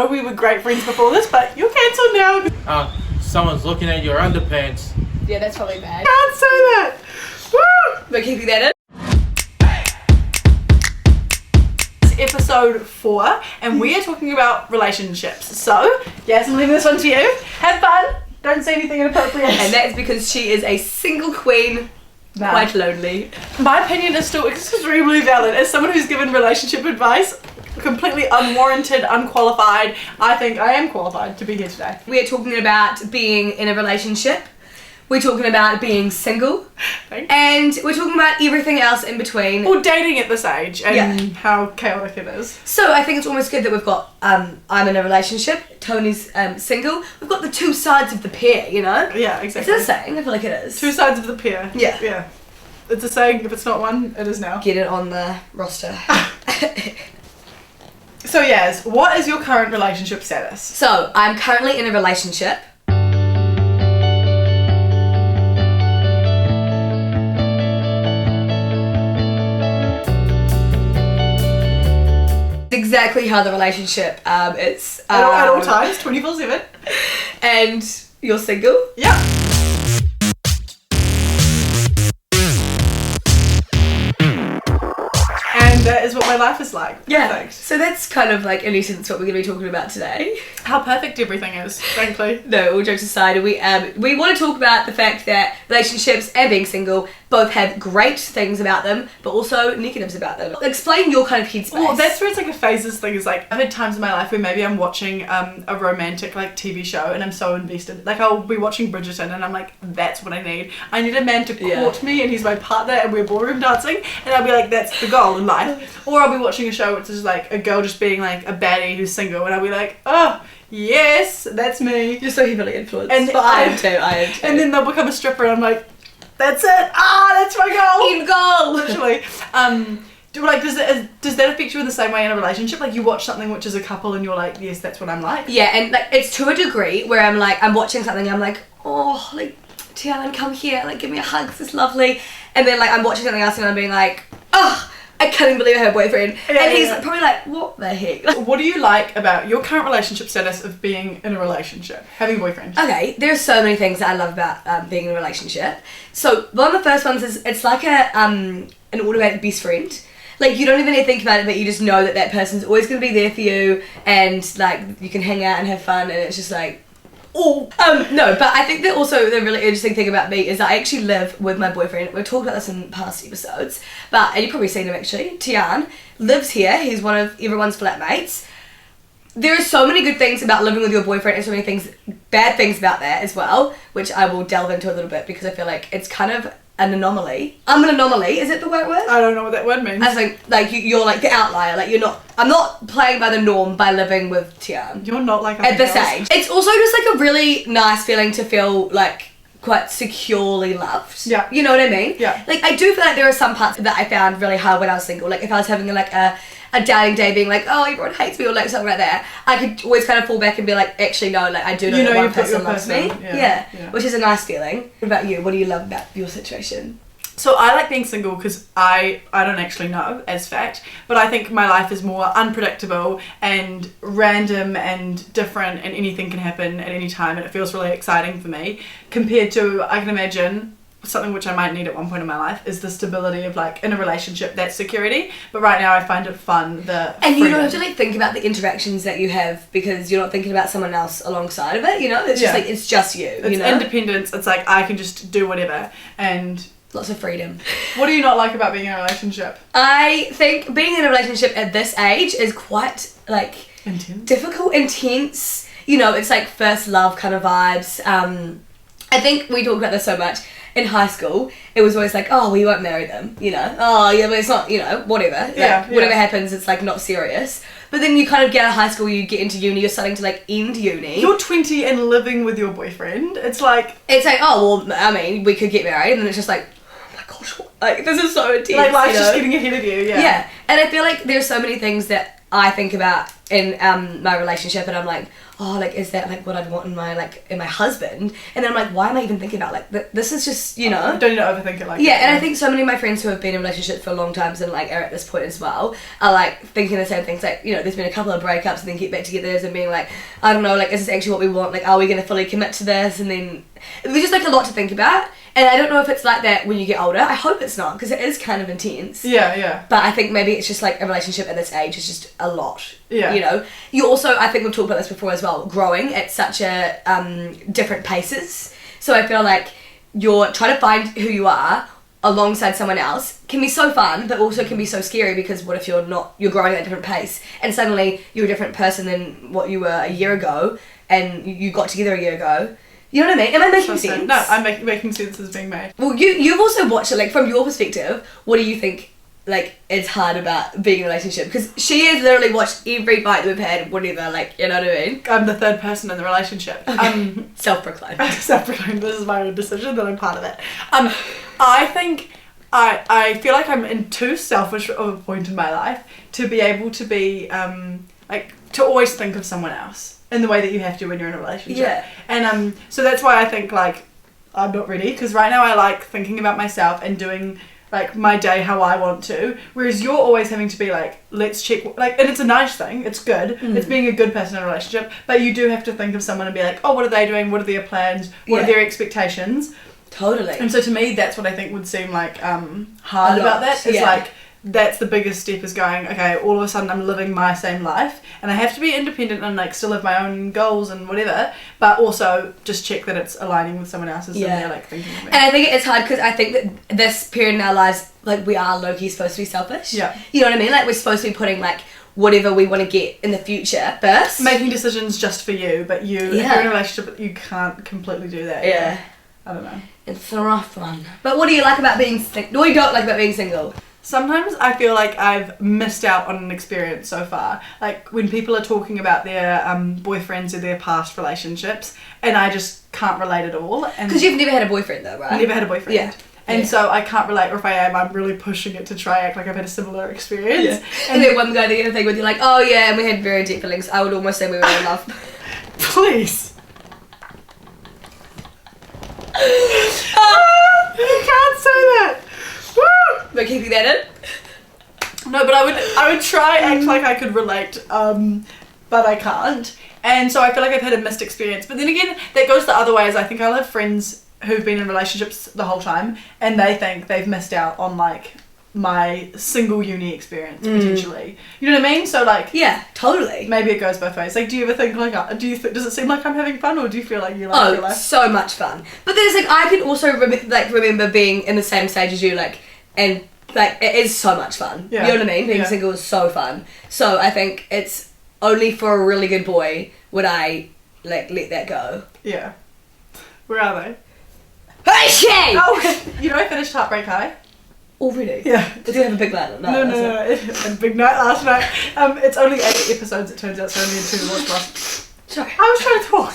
We were great friends before this, but you're cancelled now. Someone's looking at your underpants. Yeah, that's probably bad. Can't say that. Woo! We're keeping that in. It's episode 4, and we are talking about relationships. So, yes, I'm leaving this one to you. Have fun. Don't say anything inappropriate. And that's because she is a single queen, quite lonely. My opinion is still extremely valid. As someone who's given relationship advice, completely unwarranted, unqualified, I think I am qualified to be here today. We are talking about being in a relationship. We're talking about being single. Thanks. And we're talking about everything else in between. Or dating at this age and how chaotic it is. So I think it's almost good that we've got, I'm in a relationship, Tony's single. We've got the two sides of the pear, you know? Yeah, exactly. Is it a saying? I feel like it is. Two sides of the pear. Yeah. Yeah. It's a saying, if it's not one, it is now. Get it on the roster. So Yas, what is your current relationship status? So, I'm currently in a relationship. Exactly how the relationship is. At all times, 24/7. And you're single? Yeah. And that is what my life is like. Yeah. Perfect. So that's kind of like, in essence, what we're going to be talking about today. How perfect everything is, frankly. No, all jokes aside, we want to talk about the fact that relationships and being single both have great things about them, but also negatives about them. Explain your kind of headspace. Well, that's where it's like a phases thing. Is like, I've had times in my life where maybe I'm watching a romantic like TV show and I'm so invested. Like, I'll be watching Bridgerton and I'm like, that's what I need. I need a man to court me and he's my partner and we're ballroom dancing, and I'll be like, that's the goal in life. Or I'll be watching a show which is like a girl just being like a baddie who's single, and I'll be like, oh yes, that's me. You're so heavily influenced. And but I am too. And then they'll become a stripper and I'm like, that's it. That's my goal. End goal. Literally. Does that affect you in the same way in a relationship? Like, you watch something which is a couple and you're like, yes, that's what I'm like. Yeah, and like it's to a degree where I'm watching something and I'm like, oh, like, Tiana, come here, like, give me a hug, this is lovely. And then like I'm watching something else and I'm being like, oh, I can't even believe I have a boyfriend. And he's probably like, what the heck? What do you like about your current relationship status of being in a relationship, having a boyfriend? Okay, there's so many things that I love about being in a relationship. So one of the first ones is it's like an automatic best friend. Like, you don't even need to think about it, but you just know that that person's always going to be there for you, and like you can hang out and have fun, and it's just like, oh. No, but I think that also the really interesting thing about me is I actually live with my boyfriend. We've talked about this in past episodes, and you've probably seen him actually. Tian lives here. He's one of everyone's flatmates. There are so many good things about living with your boyfriend and so many bad things about that as well, which I will delve into a little bit because I feel like it's kind of an anomaly. I'm an anomaly, is it the right word? I don't know what that word means. I think like you're like the outlier. Like I'm not playing by the norm by living with Tian. You're not like at this age. It's also just like a really nice feeling to feel like quite securely loved. Yeah. You know what I mean? Yeah. Like, I do feel like there are some parts that I found really hard when I was single. Like, if I was having like a dating day being like, oh, everyone hates me, or like something like that, I could always kind of fall back and be like, actually no, like I do know that one person loves me. Yeah. Which is a nice feeling. What about you? What do you love about your situation? So I like being single because I don't actually know as fact, but I think my life is more unpredictable and random and different, and anything can happen at any time, and it feels really exciting for me compared to, I can imagine, something which I might need at one point in my life is the stability of like in a relationship, that security. But right now I find it fun, and you don't have to like think about the interactions that you have because you're not thinking about someone else alongside of it, you know? It's just like, it's just you. It's you know? Independence. It's like I can just do whatever, and lots of freedom. What do you not like about being in a relationship? I think being in a relationship at this age is quite like difficult, intense. You know, it's like first love kind of vibes. I think we talk about this so much. In high school, it was always like, oh, we won't marry them, you know? Oh, yeah, but it's not, you know, whatever. Like, whatever happens, it's like not serious. But then you kind of get out of high school, you get into uni, you're starting to like end uni. You're 20 and living with your boyfriend. It's like, oh, well, I mean, we could get married, and then it's just like, oh my gosh, like, this is so intense. Like, life's just getting ahead of you, Yeah, and I feel like there's so many things that I think about in my relationship, and I'm like, oh, like, is that like what I'd want in my husband? And then I'm like, why am I even thinking about like this is just, you know, don't need to overthink it like yeah. that. And I think so many of my friends who have been in relationships for long times and like are at this point as well are like thinking the same things. Like, you know, there's been a couple of breakups and then get back together and being like, I don't know, like, is this actually what we want? Like, are we going to fully commit to this? And then there's just like a lot to think about. And I don't know if it's like that when you get older. I hope it's not, because it is kind of intense. Yeah. But I think maybe it's just like a relationship at this age is just a lot. Yeah. You know? You also, I think we've talked about this before as well, growing at such a different paces. So I feel like you're trying to find who you are alongside someone else can be so fun, but also can be so scary, because what if you're growing at a different pace and suddenly you're a different person than what you were a year ago, and you got together a year ago. You know what I mean? Am I making sense? No, I'm making sense as being made. Well, you've also watched it, like, from your perspective, what do you think, like, is hard about being in a relationship? Because she has literally watched every fight we've had, whatever, like, you know what I mean? I'm the third person in the relationship. Okay. Self-proclaimed. Self-proclaimed. This is my own decision that I'm part of it. I think I feel like I'm in too selfish of a point in my life to be able to be, like, to always think of someone else in the way that you have to when you're in a relationship. Yeah. And so that's why I think, like, I'm not ready, because right now I like thinking about myself and doing, like, my day how I want to, whereas you're always having to be like, let's check, like, and it's a nice thing, it's good, it's being a good person in a relationship, but you do have to think of someone and be like, oh, what are they doing, what are their plans, what are their expectations. Totally. And so to me, that's what I think would seem like hard about that, is like, that's the biggest step, is going, okay, all of a sudden I'm living my same life and I have to be independent and like still have my own goals and whatever, but also just check that it's aligning with someone else's and they're like thinking of me. And I think it's hard because I think that this period in our lives, like, we are low-key supposed to be selfish. Yeah. You know what I mean? Like, we're supposed to be putting like whatever we want to get in the future first. Making decisions just for you, but if you're in a relationship, you can't completely do that. Yeah. I don't know. It's a rough one. But what do you like about being single? What do you don't like about being single? Sometimes I feel like I've missed out on an experience so far. Like, when people are talking about their boyfriends or their past relationships, and I just can't relate at all. Because you've never had a boyfriend though, right? Never had a boyfriend. Yeah. And so I can't relate, or if I am, I'm really pushing it to try act like I've had a similar experience. Yeah. And then one guy that you think with you, like, oh yeah, and we had very deep feelings. I would almost say we were in love. Please. You can't say that. Woo! We're keeping that in? No, but I would try act like I could relate, but I can't. And so I feel like I've had a missed experience. But then again, that goes the other way, as I think I'll have friends who've been in relationships the whole time and they think they've missed out on like my single uni experience potentially. You know what I mean? So like, yeah, totally. Maybe it goes both ways. Like, do you ever think like, does it seem like I'm having fun, or do you feel like you like your life? So much fun. But there's like, I can also remember being in the same stage as you, like, and like, it is so much fun. Yeah. You know what I mean? Being single is so fun. So I think it's only for a really good boy would I like let that go. Yeah. Where are they? Hey, Shay! Oh, you know, I finished Heartbreak High. Already? Yeah. Did you have a big night? No. A big night last night. It's only 8 episodes, it turns out, so only 2 to watch last. Sorry. I was trying to talk.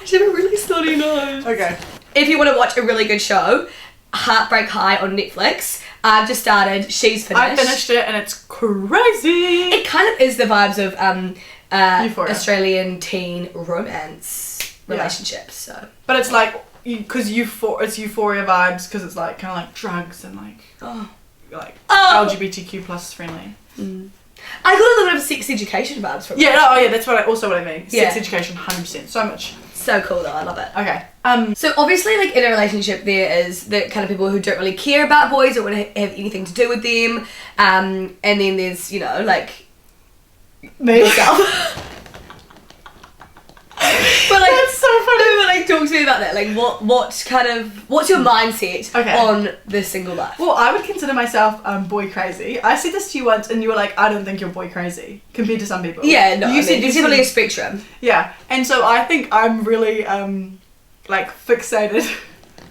I should have a really snotty nose. Okay. If you want to watch a really good show, Heartbreak High on Netflix. I've just started. She's finished. I finished it and it's crazy. It kind of is the vibes of Euphoria. Australian teen romance relationships. So, but it's like, because it's Euphoria vibes, because it's like kind of like drugs and like LGBTQ plus friendly. I got a little bit of sex education vibes from it. Yeah, that's what I mean. Yeah. Sex education, 100%. So much. So cool though, I love it. Okay. So obviously, like, in a relationship, there is the kind of people who don't really care about boys or want to have anything to do with them, and then there's, you know, like, me. yourself. But like, that's so funny. No, but like, talk to me about that. Like, what's your mindset on the single life? Well, I would consider myself boy crazy. I said this to you once, and you were like, "I don't think you're boy crazy," compared to some people. Yeah, no, there's definitely a spectrum. Yeah, and so I think I'm really like fixated.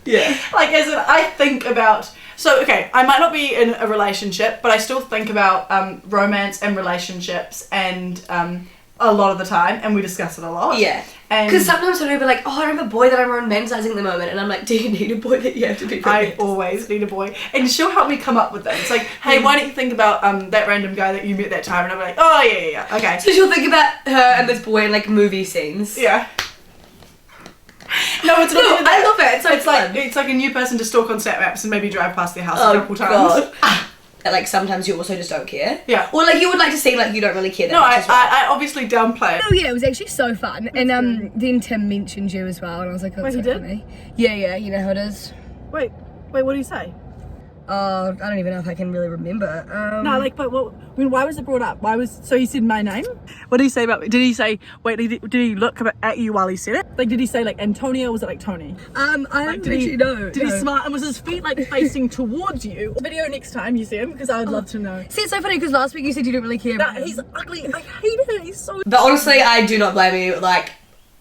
Yeah. Like, as in, I think about. So, okay, I might not be in a relationship, but I still think about romance and relationships and a lot of the time, and we discuss it a lot. Yeah. Because sometimes I'll be like, oh, I have a boy that I'm romanticizing at the moment, and I'm like, do you need a boy that you have to be I romanticizing? always need a boy, and she'll help me come up with it. It's like, hey, why don't you think about that random guy that you met that time? And I'm like, oh yeah, okay. So she'll think about her and this boy in like movie scenes. Yeah. No, it's not. No, I love it. It's fun. It's like a new person to stalk on Snap Maps and maybe drive past their house a couple times. God. Like sometimes you also just don't care. Yeah. Or like you would like to seem like you don't really care that No, much as well. I obviously downplay it. Oh yeah, it was actually so fun. And then Tim mentioned you as well, and I was like, oh, that's Wait, he so did? funny. Yeah, you know how it is. Wait, what do you say? I don't even know if I can really remember. No, like, but what? I mean, why was it brought up? So he said my name? What did he say about me? Did he say? Wait, did he look at you while he said it? Like, did he say like Antonia? Or was it like Toni? I don't actually know. Did he smile? And was his feet like facing towards you? Video next time you see him, because I would love to know. See, it's so funny because last week you said you didn't really care about him. He's ugly. I hate it. He's so. But honestly, I do not blame you. Like,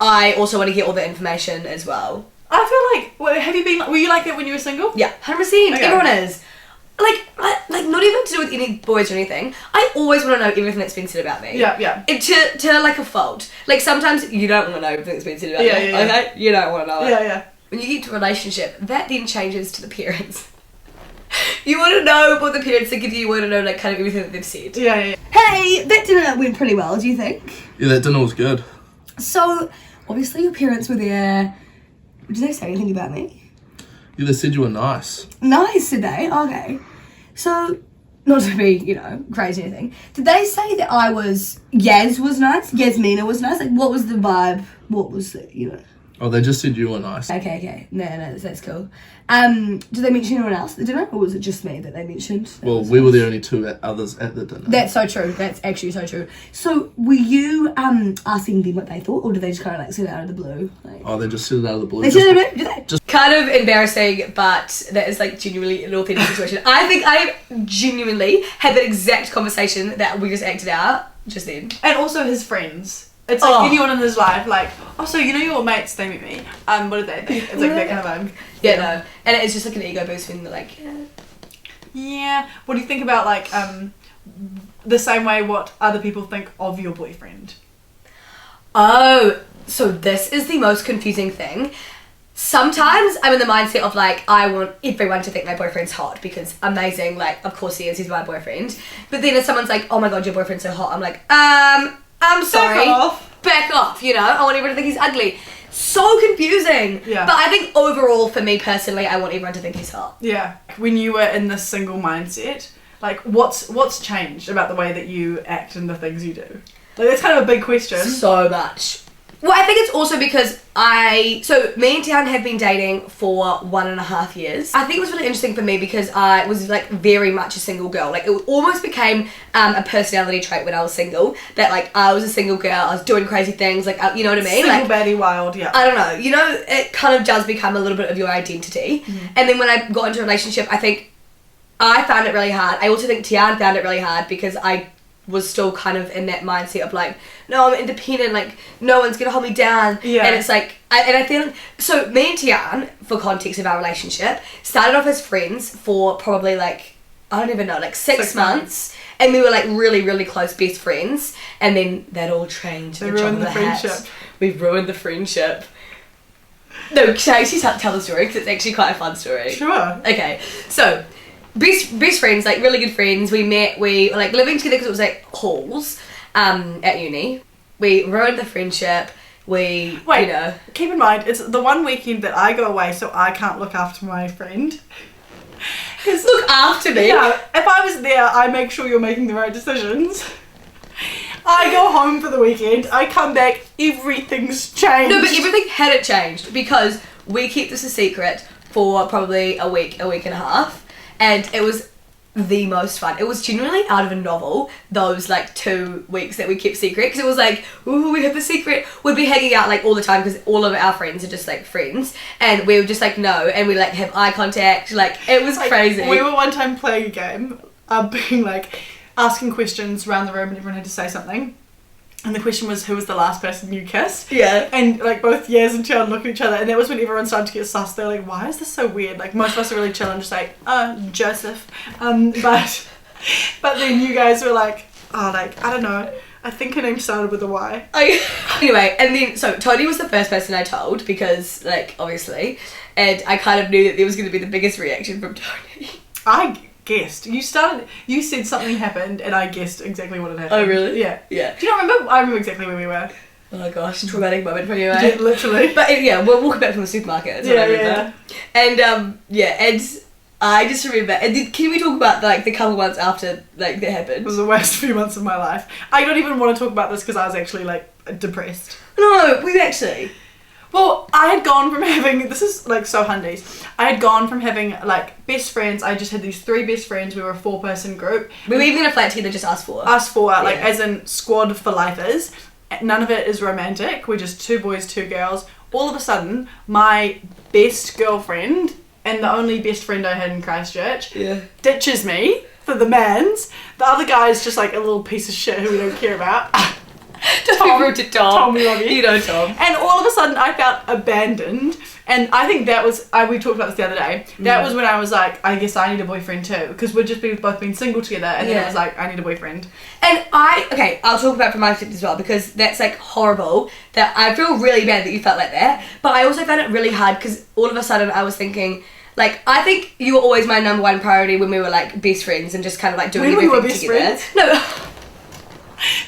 I also want to get all the information as well. I feel like, were you like that when you were single? Yeah, 100%. Okay. Everyone is. Like not even to do with any boys or anything. I always want to know everything that's been said about me. Yeah. To like a fault. Like sometimes you don't want to know everything that's been said about you. Yeah. Okay? You don't want to know it. Yeah. When you get to a relationship, that then changes to the parents. You want to know what the parents think of you. You want to know like kind of everything that they've said. Yeah. Hey, that dinner went pretty well, do you think? Yeah, that dinner was good. So, obviously your parents were there. Did they say anything about me? Yeah, they said you were nice. Nice, did they? Okay. So, not to be, crazy or anything, did they say that Yas was nice? Yasmina was nice? Like, what was the vibe? What was the, Oh, they just said you were nice. Okay. No, that's cool. Did they mention anyone else at the dinner? Or was it just me that they mentioned? Well, we were the only two others at the dinner. That's so true. That's actually so true. So, were you asking them what they thought? Or did they just kind of, like, say it out of the blue? Like, Oh, they just said it out of the blue. they said it out of the blue? Just kind of embarrassing, but that is, like, genuinely an authentic situation. I think I genuinely had that exact conversation that we just acted out just then. And also his friends. It's like anyone in his life, like, oh, so your mates, they meet me. What did they think? It's like that kind of vibe. Yeah, no. And it's just like an ego boost when they're like, Yeah. What do you think about, like, the same way what other people think of your boyfriend? Oh, so this is the most confusing thing. Sometimes I'm in the mindset of like, I want everyone to think my boyfriend's hot because amazing, like, of course he is, he's my boyfriend. But then if someone's like, oh my god, your boyfriend's so hot, I'm like, I'm sorry. Back off, I want everyone to think he's ugly. So confusing. Yeah. But I think overall, for me personally, I want everyone to think he's hot. Yeah. When you were in this single mindset, like, what's changed about the way that you act and the things you do? Like, that's kind of a big question. So much. Well, I think it's also because me and Tian have been dating for 1.5 years. I think it was really interesting for me because I was like very much a single girl. Like it almost became a personality trait when I was single. That like I was a single girl, I was doing crazy things, like you know what I mean? Single, like baddie, wild, yeah. I don't know, it kind of does become a little bit of your identity. Mm-hmm. And then when I got into a relationship, I think I found it really hard. I also think Tian found it really hard because I was still kind of in that mindset of like, no, I'm independent, like no one's gonna hold me down. Yeah. And it's like I feel so me and Tian, for context of our relationship, started off as friends for probably like I don't even know, like 6 months. And we were like really, really close best friends, and then that all changed. They ruined the friendship. We've ruined the friendship. No, can I actually tell the story because it's actually quite a fun story. Sure. Okay, so best friends, like really good friends. We met, we were like living together because it was like halls at uni. We ruined the friendship. Wait, keep in mind, it's the one weekend that I go away, so I can't look after my friend. Because look after me. Yeah, if I was there, I make sure you're making the right decisions. I go home for the weekend, I come back, everything's changed. No, but everything hadn't changed because we kept this a secret for probably a week and a half. And it was the most fun. It was genuinely out of a novel, those like 2 weeks that we kept secret. Because it was like, ooh, we have a secret. We'd be hanging out like all the time because all of our friends are just like friends. And we would just like know, and we like have eye contact. Like, it was like, crazy. We were one time playing a game, being like, asking questions around the room and everyone had to say something. And the question was, who was the last person you kissed? Yeah. And like both Yas and Toni looked at each other, and that was when everyone started to get sus. They're like, why is this so weird? Like most of us are really chill and just like, Joseph. But then you guys were like, oh, like, I don't know. I think her name started with a Y. Anyway, and then, so Toni was the first person I told because, like, obviously, and I kind of knew that there was going to be the biggest reaction from Toni. I guessed. You said something happened and I guessed exactly what had happened. Oh, really? Yeah. Yeah. Do you not remember? I remember exactly where we were. Oh my gosh, traumatic moment for you, eh? Yeah, literally. But yeah, we're walking back from the supermarket. That's what I remember. And and I just remember. And then, can we talk about like the couple months after like that happened? It was the worst few months of my life. I don't even want to talk about this because I was actually like depressed. No, we actually. Well, I had gone from having, this is like so hundies, I had gone from having like best friends, I just had these 3 best friends, we were a 4-person group. We were even in a flat together, just us 4. Us 4, like as in squad for lifers. None of it is romantic, we're just 2 boys, 2 girls. All of a sudden, my best girlfriend, and the only best friend I had in Christchurch, ditches me for the mans. The other guy is just like a little piece of shit who we don't care about. Just be rude to Tom. Tom, we love you. You know Tom. And all of a sudden I felt abandoned. And I think that was, we talked about this the other day, that was when I was like, I guess I need a boyfriend too. Because we'd just both been single together and then it was like, I need a boyfriend. And I'll talk about it from my perspective as well because that's like horrible that I feel really bad that you felt like that. But I also found it really hard because all of a sudden I was thinking, like, I think you were always my number 1 priority when we were like best friends and just kind of like doing everything together. When we were best friends? No.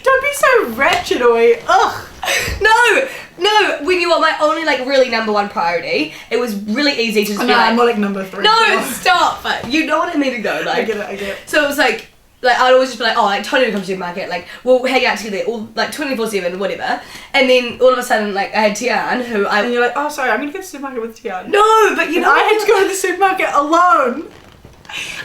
Don't be so ratchet, oi. Ugh. No, when you were my only like really number 1 priority, it was really easy to just be like... I'm more like number 3. No, stop. You know what I mean to go, like... I get it. So it was like I'd always just be like, oh, like Toni would come to the supermarket, like we'll hang out together all like 24/7, whatever. And then all of a sudden, like I had Tian, who I... And you're like, oh sorry, I'm gonna go to the supermarket with Tian. No, but you know... I had to go to the supermarket alone.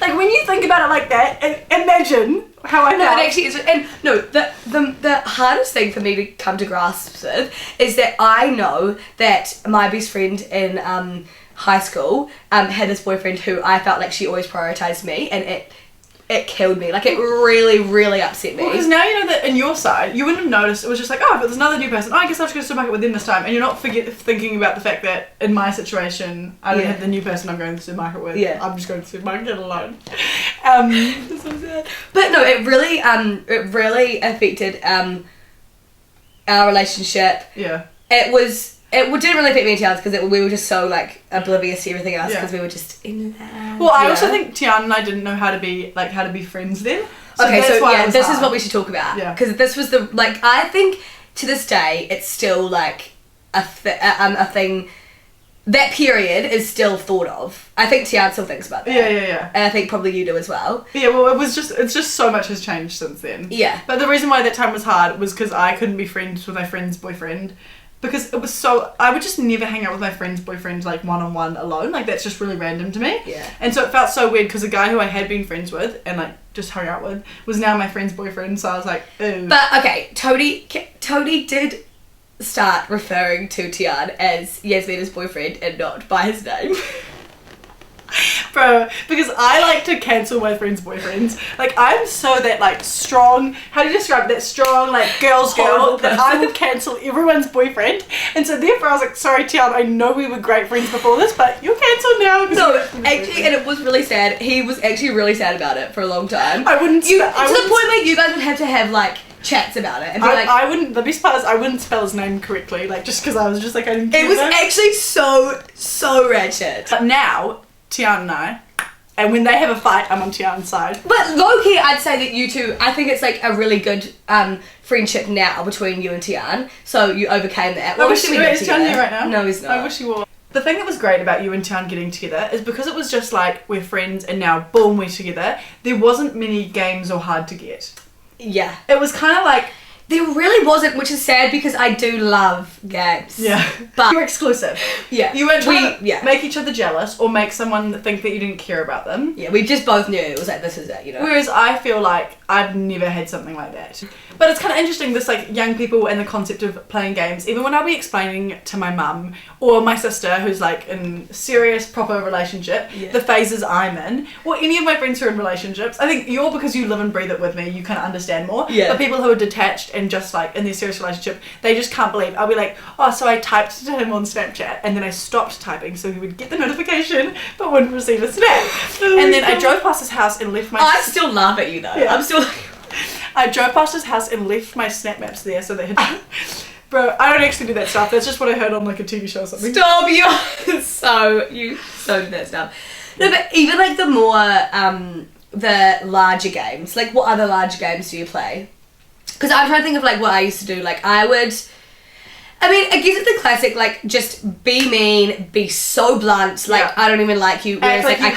Like when you think about it like that, imagine how I felt. No, it actually is. And no, the hardest thing for me to come to grasp with is that I know that my best friend in high school had this boyfriend who I felt like she always prioritized me, and it killed me. Like, it really, really upset me. Well, because now you know that in your side, you wouldn't have noticed. It was just like, oh, but there's another new person. Oh, I guess I'll just go to the supermarket with them this time. And you're not thinking about the fact that in my situation, I don't have the new person I'm going to the supermarket with. Yeah. I'm just going to the supermarket alone. That's so sad. But no, it really affected our relationship. Yeah. It didn't really affect me and Tian because we were just so like oblivious to everything else because we were just in love. Well, I also think Tian and I didn't know how to be friends then. So this is what we should talk about. Yeah. Because this was I think to this day it's still like a thing. That period is still thought of. I think Tian still thinks about that. Yeah. And I think probably you do as well. Yeah, well, it's just so much has changed since then. Yeah. But the reason why that time was hard was because I couldn't be friends with my friend's boyfriend. Because it was so... I would just never hang out with my friend's boyfriend, like, one-on-one alone. Like, that's just really random to me. Yeah. And so it felt so weird because the guy who I had been friends with and, like, just hung out with was now my friend's boyfriend. So I was like, ooh. But, okay, Toni did start referring to Tian as Yasmina's boyfriend and not by his name. Bro, because I like to cancel my friends' boyfriends. Like, I'm so that, like, strong... How do you describe that strong, like, girl that I would cancel everyone's boyfriend. And so therefore I was like, sorry, Tian, I know we were great friends before this, but you're cancelled now. No, actually, and it was really sad. He was actually really sad about it for a long time. To the point where you guys would have to have, like, chats about it. And be I wouldn't... The best part is I wouldn't spell his name correctly, like, just because I was just like, I didn't care. It was actually so ratchet. But now... Tian and I, and when they have a fight, I'm on Tian's side. But low-key, I'd say that you two, I think it's like a really good friendship now between you and Tian, so you overcame that. Is Tian here right now? No, he's not. I wish he was. The thing that was great about you and Tian getting together is because it was just like, we're friends and now boom, we're together, there wasn't many games or hard to get. Yeah. It was kind of like... There really wasn't, which is sad because I do love games. Yeah. But you're exclusive. Yeah. You weren't trying to make each other jealous or make someone think that you didn't care about them. Yeah, we just both knew it was like, this is it, you know. Whereas I feel like I've never had something like that. But it's kind of interesting, this like young people and the concept of playing games. Even when I'll be explaining to my mum or my sister who's like in serious proper relationship, the phases I'm in, or any of my friends who are in relationships, I think you're, because you live and breathe it with me, you kind of understand more. Yeah. But people who are detached and just like in their serious relationship, they just can't believe. I'll be like, oh, so I typed to him on Snapchat and then I stopped typing so he would get the notification but wouldn't receive a snap. And then I drove past his house and left my... I still laugh at you though. Yeah. I'm still... I drove past his house and left my snap maps there so they had... Bro, I don't actually do that stuff. That's just what I heard on like a TV show or something. Stop, you so do that stuff. No, but even like the more, the larger games, like what other large games do you play? Because I'm trying to think of like what I used to do. Like I guess it's the classic, like, just be mean, be so blunt, like, I don't even like you, whereas, like, I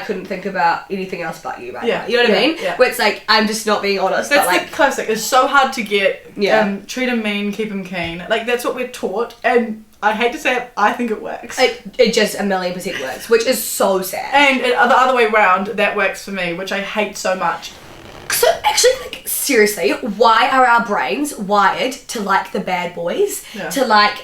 couldn't think about anything else but you right now. You know what I mean? Yeah. Where it's like, I'm just not being honest. That's but, like, the classic. It's so hard to get, treat him mean, keep him keen. Like, that's what we're taught, and I hate to say it, I think it works. It just 1,000,000% works, which is so sad. And the other way around, that works for me, which I hate so much. So actually, like, seriously, why are our brains wired to like the bad boys? Yeah. To like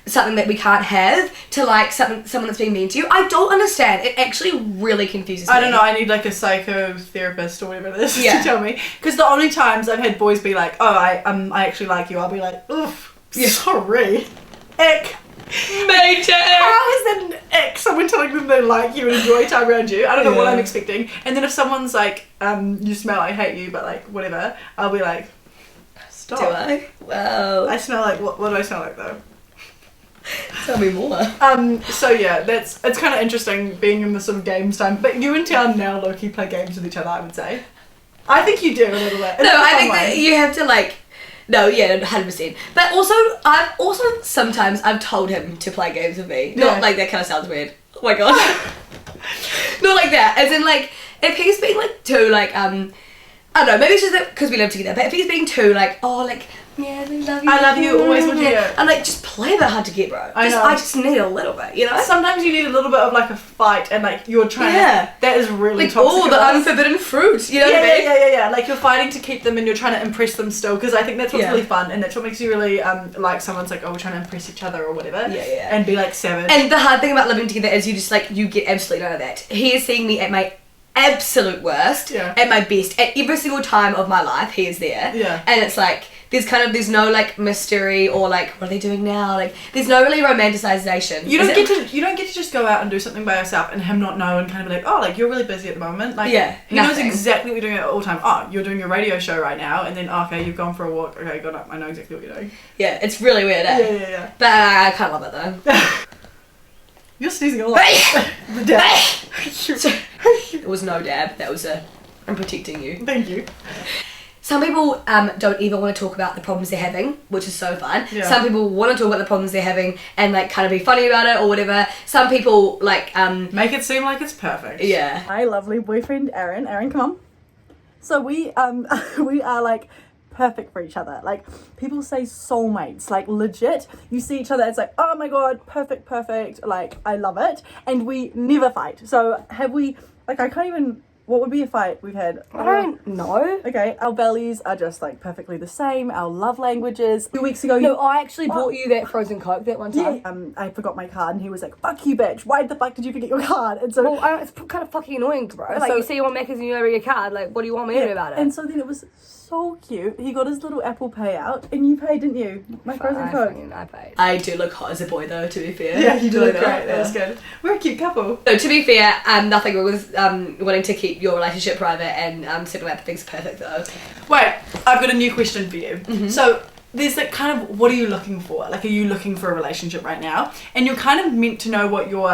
something that we can't have? To like someone that's being mean to you? I don't understand. It actually really confuses me. I don't know, I need like a psychotherapist or whatever it is to tell me. Because the only times I've had boys be like, oh, I actually like you, I'll be like, oof, sorry. Ick. Major How is that an ick? Someone telling them they like you and enjoy time around you. I don't know what I'm expecting. And then if someone's like, you smell, I hate you, but like whatever, I'll be like, stop. Do I? Wow. I smell like what do I smell like though? Tell me more. So yeah, it's kind of interesting being in this sort of games time. But you and Tian now low-key play games with each other, I would say. I think you do a little bit. No, I think that you have to like. No, yeah, 100%. But also, sometimes I've told him to play games with me. Not like that kind of sounds weird. Oh my god. Not like that. As in, like, if he's being like too like I don't know, maybe it's just because we live together. But if he's being too like, oh, like, yeah, we love you. I love you, always want you. I'm like, just play a bit hard to get, bro. I just need a little bit, you know? Sometimes you need a little bit of like a fight and like you're trying to... That is really like, toxic. Oh, the unforbidden fruit, you know what I mean? Yeah. Like you're fighting to keep them and you're trying to impress them still, because I think that's what's really fun and that's what makes you really like someone's like, oh, we're trying to impress each other or whatever. Yeah. And be like savage. And the hard thing about living together is you just like, you get absolutely none of that. He is seeing me at my absolute worst, at my best, at every single time of my life he is there. Yeah. And it's like, there's no like mystery or like what are they doing now, like there's no really romanticization. You don't get to just go out and do something by yourself and him not know and kind of be like, oh, like you're really busy at the moment, like he knows exactly what you're doing at all time. Oh, you're doing your radio show right now, and then okay, you've gone for a walk, okay, got up, I know exactly what you're doing. Yeah, it's really weird, eh? Yeah. But I kind of love it though. You're sneezing a lot. The dab. It was no dab, that was I'm protecting you. Thank you. Some people don't even want to talk about the problems they're having, which is so fun. Yeah. Some people want to talk about the problems they're having and like kind of be funny about it or whatever. Some people like make it seem like it's perfect. Yeah. My lovely boyfriend Aaron. Aaron, come on. So we are like perfect for each other. Like people say soulmates, like legit. You see each other, it's like, oh my god, perfect, like I love it. And we never fight. So have we, like I can't even, what would be a fight we've had? I don't know. Okay, our bellies are just like perfectly the same. Our love languages. 2 weeks ago, No, I actually bought you that frozen Coke that one time. yeah, I forgot my card, and he was like, "Fuck you, bitch! Why the fuck did you forget your card?" And so, Well, it's kind of fucking annoying, bro. Like, So- you see you on Macca's and you over your card. Like, what do you want me to do about it? and so then it was so cute. He got his little Apple Pay out, and you paid, didn't you? My frozen Coke. I paid. I do look hot as a boy though, to be fair. Yeah, you do look great. Yeah. That was good. We're a cute couple. No, to be fair, nothing wrong with wanting to keep your relationship private and settle out things perfect though. Wait, I've got a new question for you. Mm-hmm. So there's that kind of, what are you looking for? Like, are you looking for a relationship right now? And you're kind of meant to know what your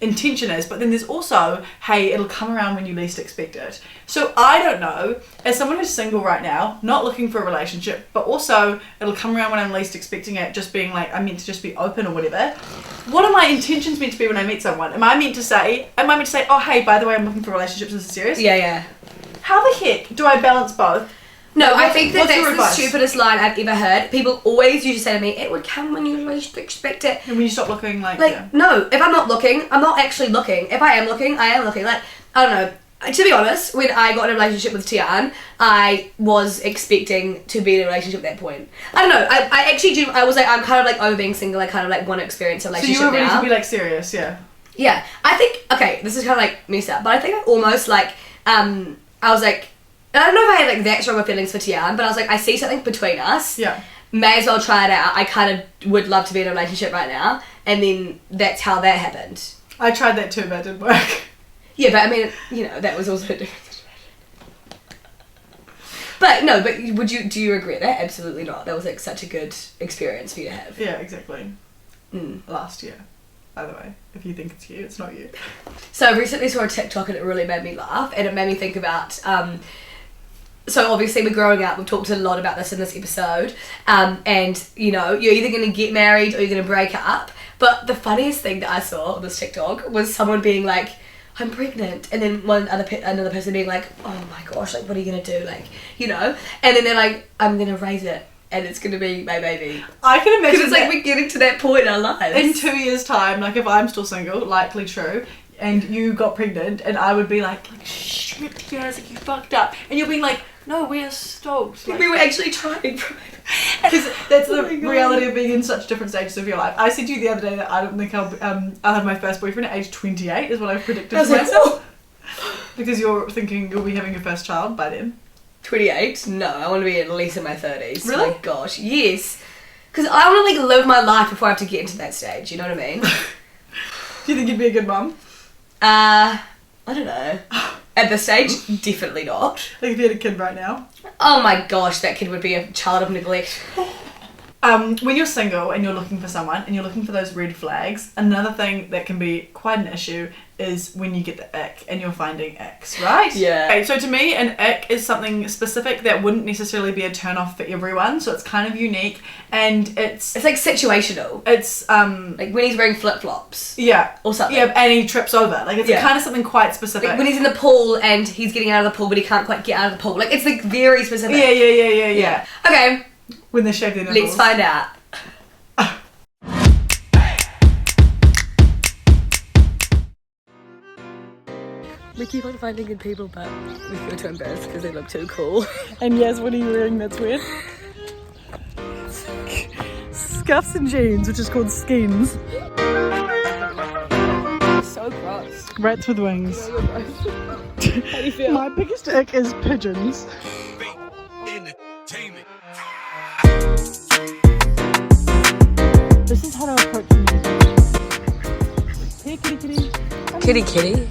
intention is, but then there's also, hey, it'll come around when you least expect it. So I don't know, as someone who's single right now, not looking for a relationship, but also it'll come around when I'm least expecting it, just being like, I'm meant to just be open or whatever. What are my intentions meant to be when I meet someone? Am I meant to say, oh hey, by the way, I'm looking for relationships, this is serious? Yeah. How the heck do I balance both? No, I think what's that's your the advice? stupidest line I've ever heard. People always used to say to me, it would come when you least expect it. And when you stop looking, like No, if I'm not looking, I'm not actually looking. If I am looking, I am looking. Like, I don't know. To be honest, when I got in a relationship with Tian, I was expecting to be in a relationship at that point. I don't know. I actually do. I was like, I'm kind of like over being single. I kind of like want to experience a So relationship you were ready now. to be like serious, yeah. Yeah, I think, okay, this is kind of like messed up, but I think I almost like, I was like, I don't know if I had like that strong of feelings for Tian, but I was like, I see something between us. Yeah. May as well try it out. I kind of would love to be in a relationship right now. And then that's how that happened. I tried that too, but it didn't work. Yeah, but I mean, you know, that was also a different situation. But no, but do you regret that? Absolutely not. That was like such a good experience for you to have. Yeah, exactly. Last year, by the way. If you think it's you, it's not you. So I recently saw a TikTok and it really made me laugh, and it made me think about so obviously we're growing up, we've talked a lot about this in this episode, and you know, you're either going to get married or you're going to break up. But the funniest thing that I saw on this TikTok was someone being like, I'm pregnant, and then another person being like, oh my gosh, like what are you going to do, like, you know, and then they're like, I'm going to raise it and it's going to be my baby. I can imagine because it's like we're getting to that point in our lives. In 2 years time, like if I'm still single, likely true, and you got pregnant and I would be like shit, yes, like you fucked up, and you'll be like, no, we're stoked, like, we were actually trying. Because that's the reality of being in such different stages of your life. I said to you the other day that I don't think I'll have my first boyfriend at age 28 is what I've predicted for myself. Because you're thinking you'll be having your first child by then. 28? No, I want to be at least in my 30s. Really? Oh my gosh, yes. Because I want to like live my life before I have to get into that stage, you know what I mean? Do you think you'd be a good mum? I don't know. At this stage, definitely not. Like if you had a kid right now? Oh my gosh, that kid would be a child of neglect. When you're single and you're looking for someone and you're looking for those red flags, another thing that can be quite an issue is when you get the ick and you're finding icks, right? Yeah. Okay, so to me, an ick is something specific that wouldn't necessarily be a turn off for everyone, so it's kind of unique, and it's like situational. It's like when he's wearing flip-flops. Yeah. Or something. Yeah, and he trips over. Like it's kind of something quite specific. Like when he's in the pool and he's getting out of the pool but he can't quite get out of the pool. Like it's like very specific. Yeah. Okay. When they shave their nipples. Let's find out. We keep on finding good people, but we feel too embarrassed because they look too cool. And yes, what are you wearing that's weird? Scuffs and jeans, which is called skeins. So gross. Rats with wings. How do you feel? My biggest ick is pigeons. This is how to approach music. Hey, kitty. Kitty.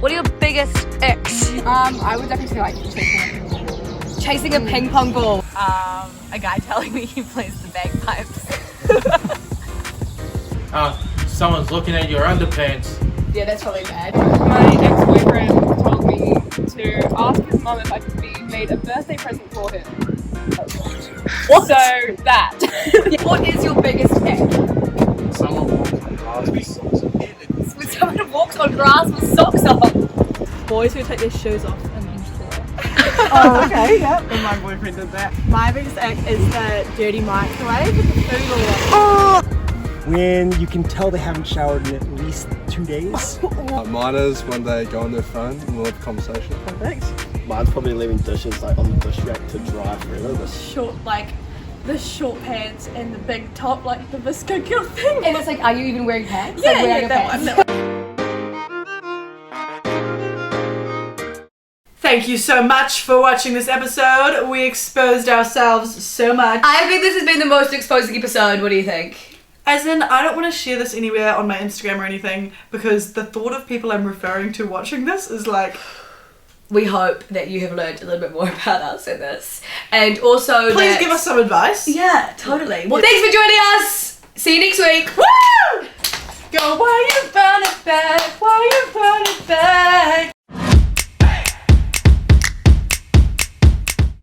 What are your biggest icks? I would definitely say like Chasing a ping pong ball. A guy telling me he plays the bagpipes. Someone's looking at your underpants. Yeah, that's probably bad. My ex-boyfriend told me to ask his mum if I could be made a birthday present for him. What? So that. What is your biggest ick? Someone walks on grass with socks on. When someone walks on grass with socks on. Boys who take their shoes off and then Oh, okay, yeah. And my boyfriend did that. My biggest ick is the dirty microwave with the food all over. When you can tell they haven't showered in at least 2 days. Mine is when they go on their phone and we'll have a conversation. Perfect. Mine's probably leaving dishes like on the dish rack to dry forever. the short pants and the big top, like the visco kill thing. And it's like, are you even wearing pants? Yeah, like, where are your that pants? one. Thank you so much for watching this episode. We exposed ourselves so much. I think this has been the most exposing episode. What do you think? As in, I don't want to share this anywhere on my Instagram or anything because the thought of people I'm referring to watching this is like... We hope that you have learned a little bit more about us in this. And also Please give us some advice. Yeah, totally. Well, thanks for joining us. See you next week. Woo! Go, why you burn it back? Why you burn it back?